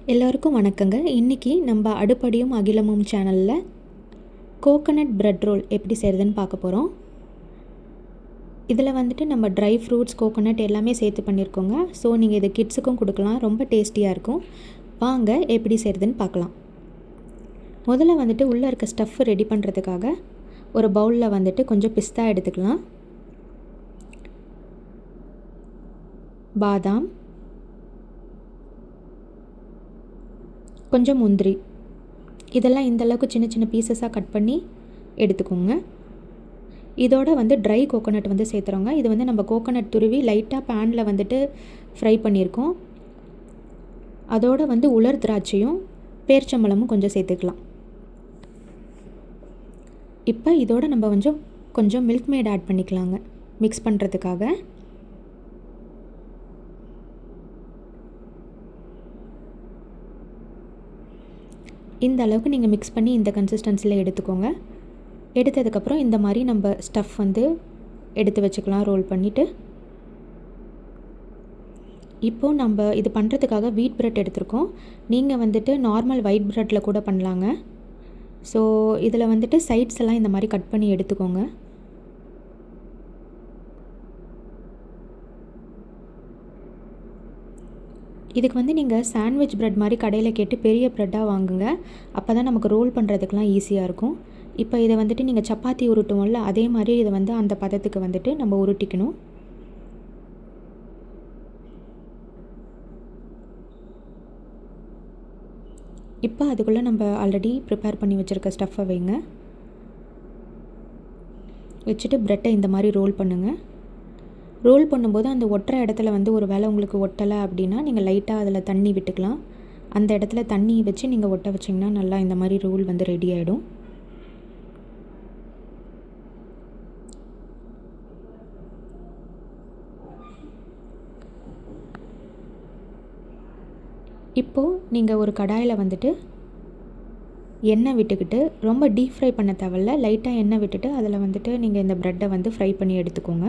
எல்லோருக்கும் வணக்கங்க. இன்றைக்கி நம்ம அடுப்படியும் அகிலமும் சேனலில் கோகனட் பிரெட் ரோல் எப்படி செய்கிறதுன்னு பார்க்க போகிறோம். இதில் வந்துட்டு நம்ம ட்ரை ஃப்ரூட்ஸ், கோகோனட் எல்லாமே சேர்த்து பண்ணியிருக்கோங்க. ஸோ நீங்கள் இதை கிட்ஸுக்கும் கொடுக்கலாம், ரொம்ப டேஸ்டியாக இருக்கும். வாங்க எப்படி செய்கிறதுன்னு பார்க்கலாம். முதல்ல வந்துட்டு உள்ளே இருக்க ஸ்டஃப் ரெடி பண்ணுறதுக்காக ஒரு பவுலில் வந்துட்டு கொஞ்சம் பிஸ்தா எடுத்துக்கலாம், பாதாம், கொஞ்சம் முந்திரி, இதெல்லாம் இந்தளவுக்கு சின்ன சின்ன பீசஸாக கட் பண்ணி எடுத்துக்கோங்க. இதோட வந்து ட்ரை கோகோனட் வந்து சேர்த்துறோங்க. இது வந்து நம்ம கோகோனட் துருவி லைட்டாக பேனில் வந்துட்டு ஃப்ரை பண்ணியிருக்கோம். அதோடு வந்து உலர் திராட்சையும் பேரிச்சம்பழமும் கொஞ்சம் சேர்த்துக்கலாம். இப்போ இதோட நம்ம கொஞ்சம் மில்க் மேட் ஆட் பண்ணிக்கலாங்க மிக்ஸ் பண்ணுறதுக்காக. இந்த அளவுக்கு நீங்கள் மிக்ஸ் பண்ணி இந்த கன்சிஸ்டன்சியில் எடுத்துக்கோங்க. எடுத்ததுக்கப்புறம் இந்த மாதிரி நம்ம ஸ்டஃப் வந்து எடுத்து வச்சுக்கலாம் ரோல் பண்ணிவிட்டு. இப்போது நம்ம இது பண்ணுறதுக்காக வீட் பிரெட் எடுத்துருக்கோம். நீங்கள் வந்துட்டு நார்மல் ஒயிட் பிரெட்டில் கூட பண்ணலாங்க. ஸோ இதில் வந்துட்டு சைட்ஸ் எல்லாம் இந்த மாதிரி கட் பண்ணி எடுத்துக்கோங்க. இதுக்கு வந்து நீங்கள் சாண்ட்விச் ப்ரெட் மாதிரி கடையில் கேட்டு பெரிய ப்ரெட்டாக வாங்குங்க. அப்போ தான் நமக்கு ரோல் பண்ணுறதுக்கெலாம் ஈஸியாக இருக்கும். இப்போ இதை வந்துட்டு நீங்கள் சப்பாத்தி உருட்டுவோம்ல, அதே மாதிரி இதை வந்து அந்த பதத்துக்கு வந்துட்டு நம்ம உருட்டிக்கணும். இப்போ அதுக்குள்ளே நம்ம ஆல்ரெடி ப்ரிப்பேர் பண்ணி வச்சுருக்க ஸ்டஃப்பை வைங்க. வச்சுட்டு ப்ரெட்டை இந்த மாதிரி ரோல் பண்ணுங்கள். ரோல் பண்ணும்போது அந்த ஒட்டுற இடத்துல வந்து ஒரு வேளை உங்களுக்கு ஒட்டலை அப்படின்னா நீங்கள் லைட்டாக அதில் தண்ணி விட்டுக்கலாம். அந்த இடத்துல தண்ணி வச்சு நீங்கள் ஒட்ட வச்சிங்கன்னா நல்லா இந்த மாதிரி ரோல் வந்து ரெடி ஆகிடும். இப்போது நீங்கள் ஒரு கடாயில் வந்துட்டு எண்ணெய் விட்டுக்கிட்டு, ரொம்ப டீப் ஃப்ரை பண்ண தேவையில்ல, லைட்டாக எண்ணெய் விட்டுட்டு அதில் வந்துட்டு நீங்கள் இந்த ப்ரெட்டை வந்து ஃப்ரை பண்ணி எடுத்துக்கோங்க.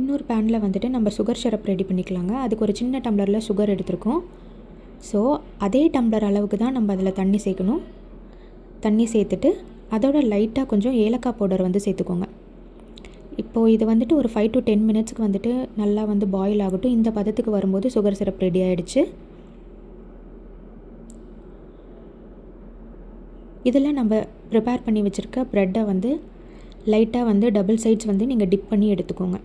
இன்னொரு பேனில் வந்துட்டு நம்ம சுகர் சிரப் ரெடி பண்ணிக்கலாங்க. அதுக்கு ஒரு சின்ன டம்ளரில் சுகர் எடுத்துருக்கோம். ஸோ அதே டம்ளர் அளவுக்கு தான் நம்ம அதில் தண்ணி சேர்க்கணும். தண்ணி சேர்த்துட்டு அதோட லைட்டாக கொஞ்சம் ஏலக்காய் பவுடர் வந்து சேர்த்துக்கோங்க. இப்போது இது வந்துட்டு ஒரு 5 to 10 மினிட்ஸ்க்கு வந்துட்டு நல்லா வந்து பாயில் ஆகட்டும். இந்த பதத்துக்கு வரும்போது சுகர் சிரப் ரெடி ஆகிடுச்சு. இதில் நம்ம ப்ரிப்பேர் பண்ணி வச்சுருக்க ப்ரெட்டை வந்து லைட்டாக வந்து டபுள் சைட்ஸ் வந்து நீங்கள் டிப் பண்ணி எடுத்துக்கோங்க.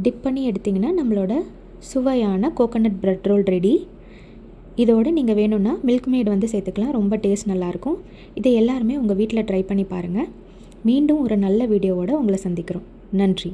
டிப் பண்ணி எடுத்திங்கன்னா நம்மளோட சுவையான கோகோனட் பிரெட் ரோல் ரெடி. இதோடு நீங்கள் வேணும்னா மில்க் மேட் வந்து சேர்த்துக்கலாம், ரொம்ப டேஸ்ட் நல்லாயிருக்கும். இதை எல்லாருமே உங்கள் வீட்டில் ட்ரை பண்ணி பாருங்கள். மீண்டும் ஒரு நல்ல வீடியோவோடு உங்களை சந்திக்கிறோம். நன்றி.